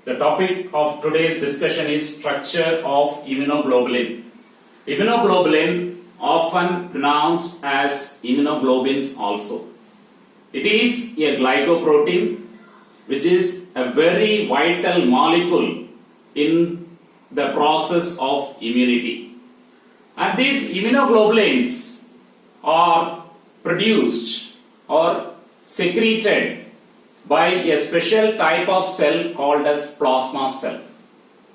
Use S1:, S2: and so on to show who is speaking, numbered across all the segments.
S1: The topic of today's discussion is structure of immunoglobulin. Immunoglobulin, often pronounced as immunoglobulins also. It is a glycoprotein which is a very vital molecule in the process of immunity. And these immunoglobulins are produced or secreted by a special type of cell called as plasma cell.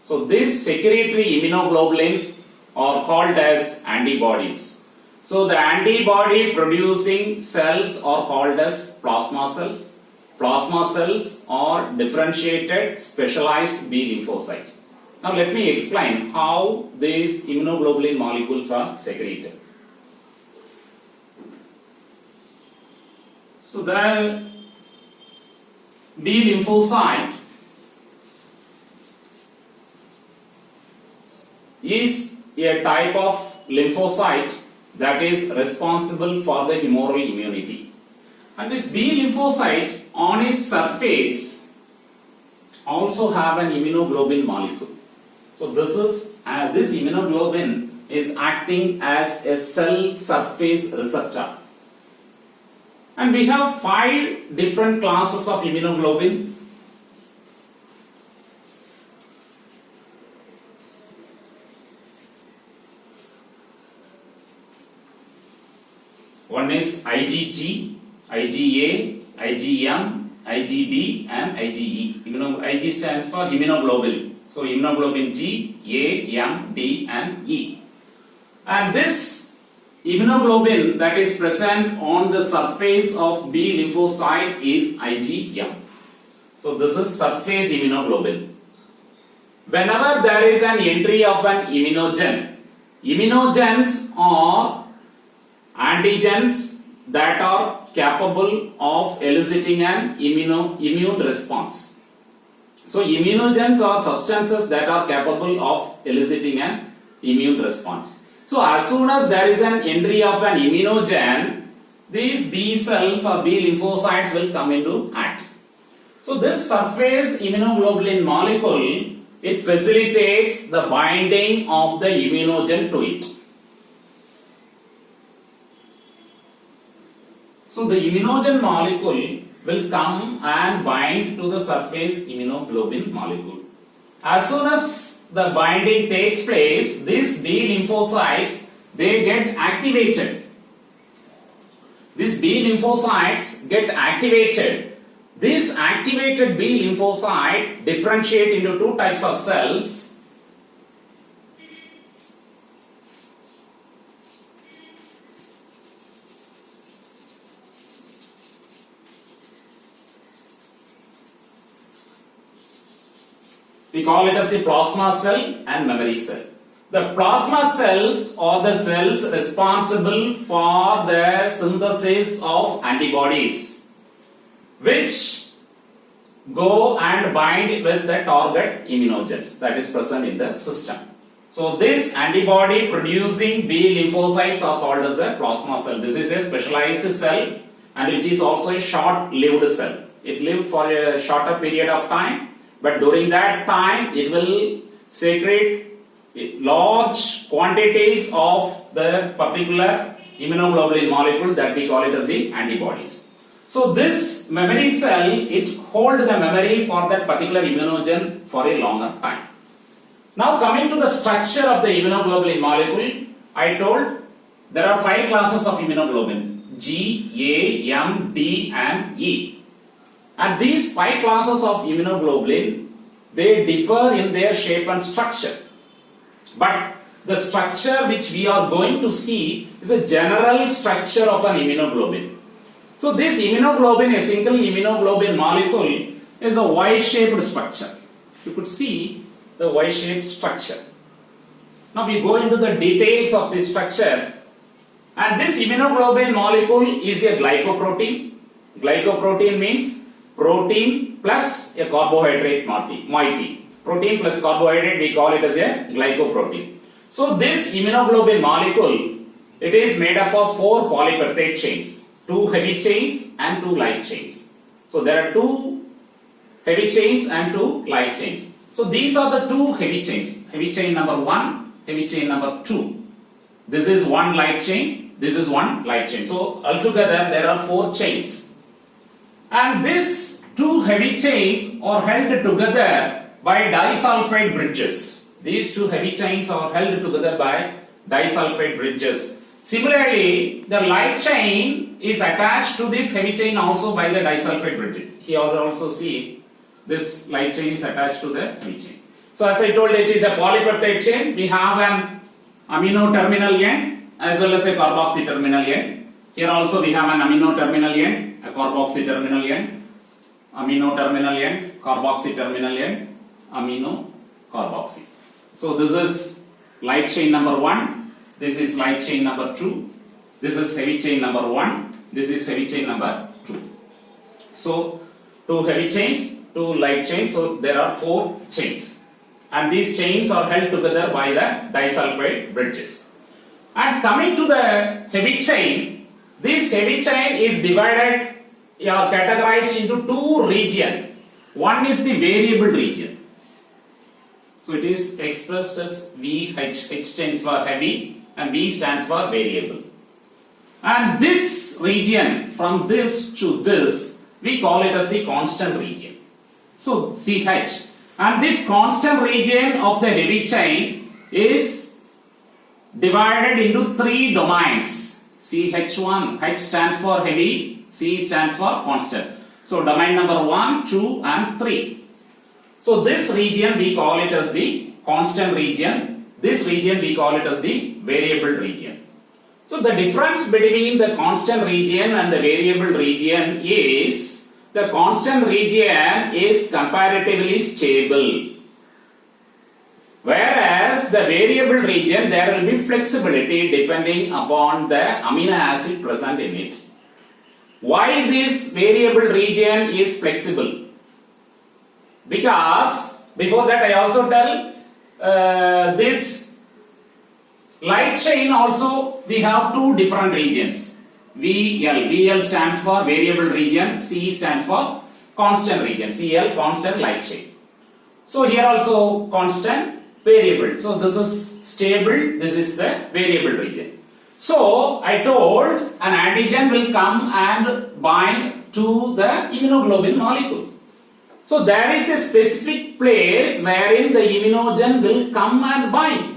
S1: So these secretory immunoglobulins are called as antibodies. So the antibody producing cells are called as plasma cells. Plasma cells are differentiated specialized B lymphocytes. Now let me explain how these immunoglobulin molecules are secreted. So the B lymphocyte is a type of lymphocyte that is responsible for the humoral immunity. And this B lymphocyte on its surface also have an immunoglobulin molecule. So this immunoglobulin is acting as a cell surface receptor. And we have 5 different classes of immunoglobulin. One is IgG, IgA, IgM, IgD and IgE. Ig stands for immunoglobulin. So immunoglobulin G, A, M, D and E. And this immunoglobulin that is present on the surface of B lymphocyte is IgM. So this is surface immunoglobulin. Whenever there is an entry of an immunogen, immunogens are antigens that are capable of eliciting an immune response. So immunogens are substances that are capable of eliciting an immune response. So as soon as there is an entry of an immunogen, these B cells or B lymphocytes will come into act. So this surface immunoglobulin molecule, it facilitates the binding of the immunogen to it. So the immunogen molecule will come and bind to the surface immunoglobulin molecule. As soon as the binding takes place, these B lymphocytes, they get activated. These B lymphocytes get activated. This activated B lymphocyte differentiate into 2 types of cells. We call it as the plasma cell and memory cell. The plasma cells are the cells responsible for the synthesis of antibodies, which go and bind with the target immunogens that is present in the system. So this antibody producing B lymphocytes are called as a plasma cell. This is a specialized cell and which is also a short-lived cell. It lives for a shorter period of time. But during that time, it will secrete large quantities of the particular immunoglobulin molecule that we call it as the antibodies. So this memory cell, it holds the memory for that particular immunogen for a longer time. Now coming to the structure of the immunoglobulin molecule, I told there are 5 classes of immunoglobulin: G, A, M, D and E. And these 5 classes of immunoglobulin, they differ in their shape and structure. But the structure which we are going to see is a general structure of an immunoglobulin. So this immunoglobulin, a single immunoglobulin molecule, is a Y-shaped structure. You could see the Y-shaped structure. Now we go into the details of this structure. And this immunoglobulin molecule is a glycoprotein. Glycoprotein means protein plus a carbohydrate moiety. Protein plus carbohydrate, we call it as a glycoprotein. So this immunoglobulin molecule, it is made up of 4 polypeptide chains, 2 heavy chains and 2 light chains. So there are 2 heavy chains and 2 light chains. So these are the 2 heavy chains. Heavy chain number 1, heavy chain number 2. This is 1 light chain, this is 1 light chain. So altogether there are 4 chains. And these 2 heavy chains are held together by disulfide bridges. These 2 heavy chains are held together by disulfide bridges. Similarly, the light chain is attached to this heavy chain also by the disulfide bridge. Here also see this light chain is attached to the heavy chain. So as I told, it is a polypeptide chain. We have an amino terminal end as well as a carboxy terminal end. Here also we have an amino terminal end, a carboxy terminal end, amino terminal end, carboxy terminal end, amino carboxy. So this is light chain number 1, this is light chain number 2, this is heavy chain number 1, this is heavy chain number 2. So 2 heavy chains, 2 light chains, so there are 4 chains. And these chains are held together by the disulfide bridges. And coming to the heavy chain, this heavy chain is divided or categorized into 2 regions. One is the variable region. So it is expressed as VH. H stands for heavy and V stands for variable. And this region, from this to this, we call it as the constant region. So CH. And this constant region of the heavy chain is divided into 3 domains. CH1, H stands for heavy, C stands for constant. So domain number 1, 2 and 3. So this region we call it as the constant region. This region we call it as the variable region. So the difference between the constant region and the variable region is the constant region is comparatively stable. Whereas the variable region, there will be flexibility depending upon the amino acid present in it. Why this variable region is flexible? Because before that I also tell this light chain also we have 2 different regions. VL. VL stands for variable region, C stands for constant region. CL, constant light chain. So here also constant, variable. So this is stable, this is the variable region. So I told an antigen will come and bind to the immunoglobulin molecule. So there is a specific place wherein the immunogen will come and bind.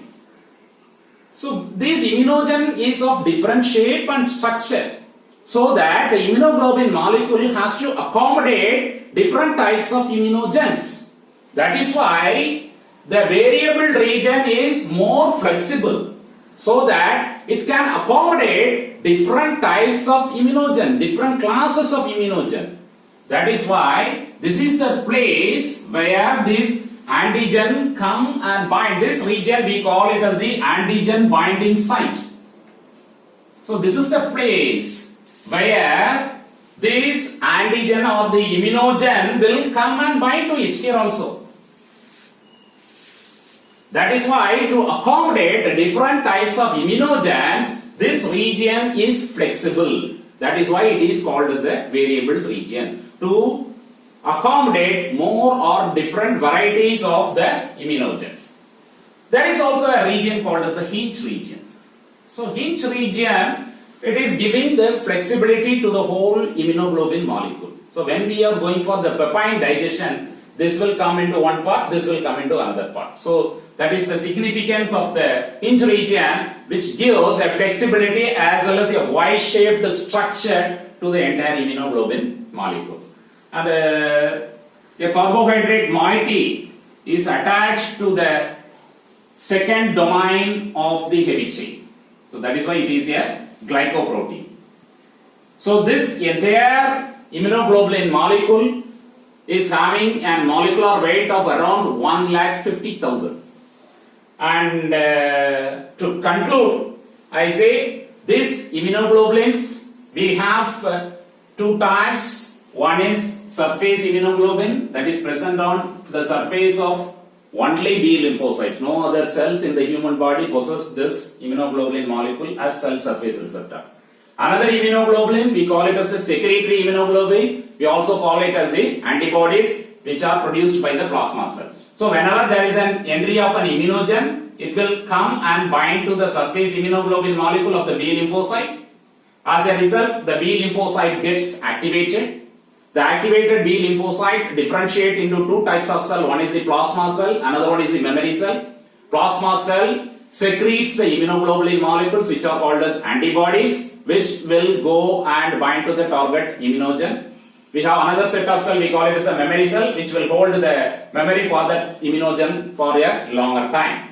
S1: So this immunogen is of different shape and structure, so that the immunoglobulin molecule has to accommodate different types of immunogens. That is why the variable region is more flexible, so that it can accommodate different types of immunogen, different classes of immunogen. That is why this is the place where this antigen come and bind. This region we call it as the antigen binding site. So this is the place where this antigen or the immunogen will come and bind to it here also. That is why to accommodate different types of immunogens, this region is flexible. That is why it is called as a variable region. To accommodate more or different varieties of the immunogens. There is also a region called as the hinge region. So hinge region, it is giving the flexibility to the whole immunoglobulin molecule. So when we are going for the peptide digestion, this will come into one part, this will come into another part. So that is the significance of the hinge region, which gives a flexibility as well as a Y-shaped structure to the entire immunoglobulin molecule. And a carbohydrate moiety is attached to the second domain of the heavy chain. So that is why it is a glycoprotein. So this entire immunoglobulin molecule is having a molecular weight of around 1,50,000. And to conclude, I say this immunoglobulins, we have 2 types. One is surface immunoglobulin, that is present on the surface of only B lymphocytes. No other cells in the human body possess this immunoglobulin molecule as cell surface receptor. Another immunoglobulin, we call it as a secretory immunoglobulin. We also call it as the antibodies. which are produced by the plasma cell. So whenever there is an entry of an immunogen, it will come and bind to the surface immunoglobulin molecule of the B lymphocyte. As a result, the B lymphocyte gets activated. The activated B lymphocyte differentiate into two types of cell. One is the plasma cell, another one is the memory cell. Plasma cell secretes the immunoglobulin molecules which are called as antibodies, which will go and bind to the target immunogen. We have another set of cell, we call it as a memory cell, which will hold the memory for that immunogen for a longer time.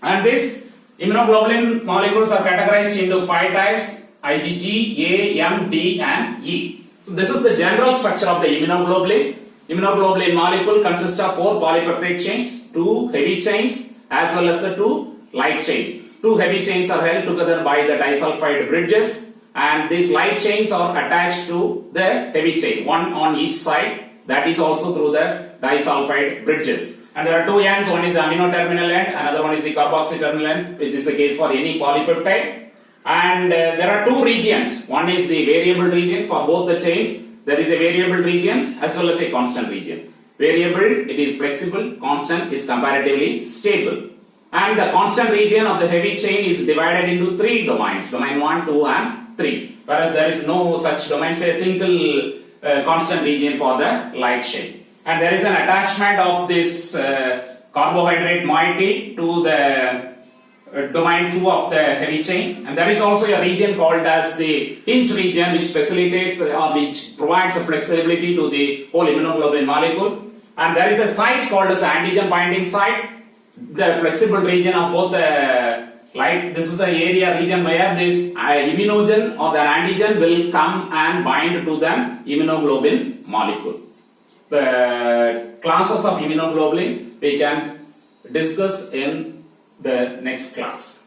S1: And these immunoglobulin molecules are categorized into 5 types: IgG, A, M, D and E. So this is the general structure of the immunoglobulin. Immunoglobulin molecule consists of 4 polypeptide chains, 2 heavy chains as well as the 2 light chains. 2 heavy chains are held together by the disulfide bridges, and these light chains are attached to the heavy chain, one on each side, that is also through the disulfide bridges. And there are 2 ends, one is the amino terminal end, another one is the carboxy terminal end, which is the case for any polypeptide. And there are 2 regions, one is the variable region for both the chains. There is a variable region as well as a constant region. Variable, it is flexible, constant is comparatively stable. And the constant region of the heavy chain is divided into 3 domains, domain 1, 2 and 3. Whereas there is no such domain, say a single constant region for the light chain. And there is an attachment of this carbohydrate moiety to the domain 2 of the heavy chain, and there is also a region called as the hinge region, which facilitates or which provides a flexibility to the whole immunoglobulin molecule. And there is a site called as the antigen binding site, the flexible region of both the light. This is the area region where this immunogen or the antigen will come and bind to the immunoglobulin molecule. The classes of immunoglobulin we can discuss in the next class.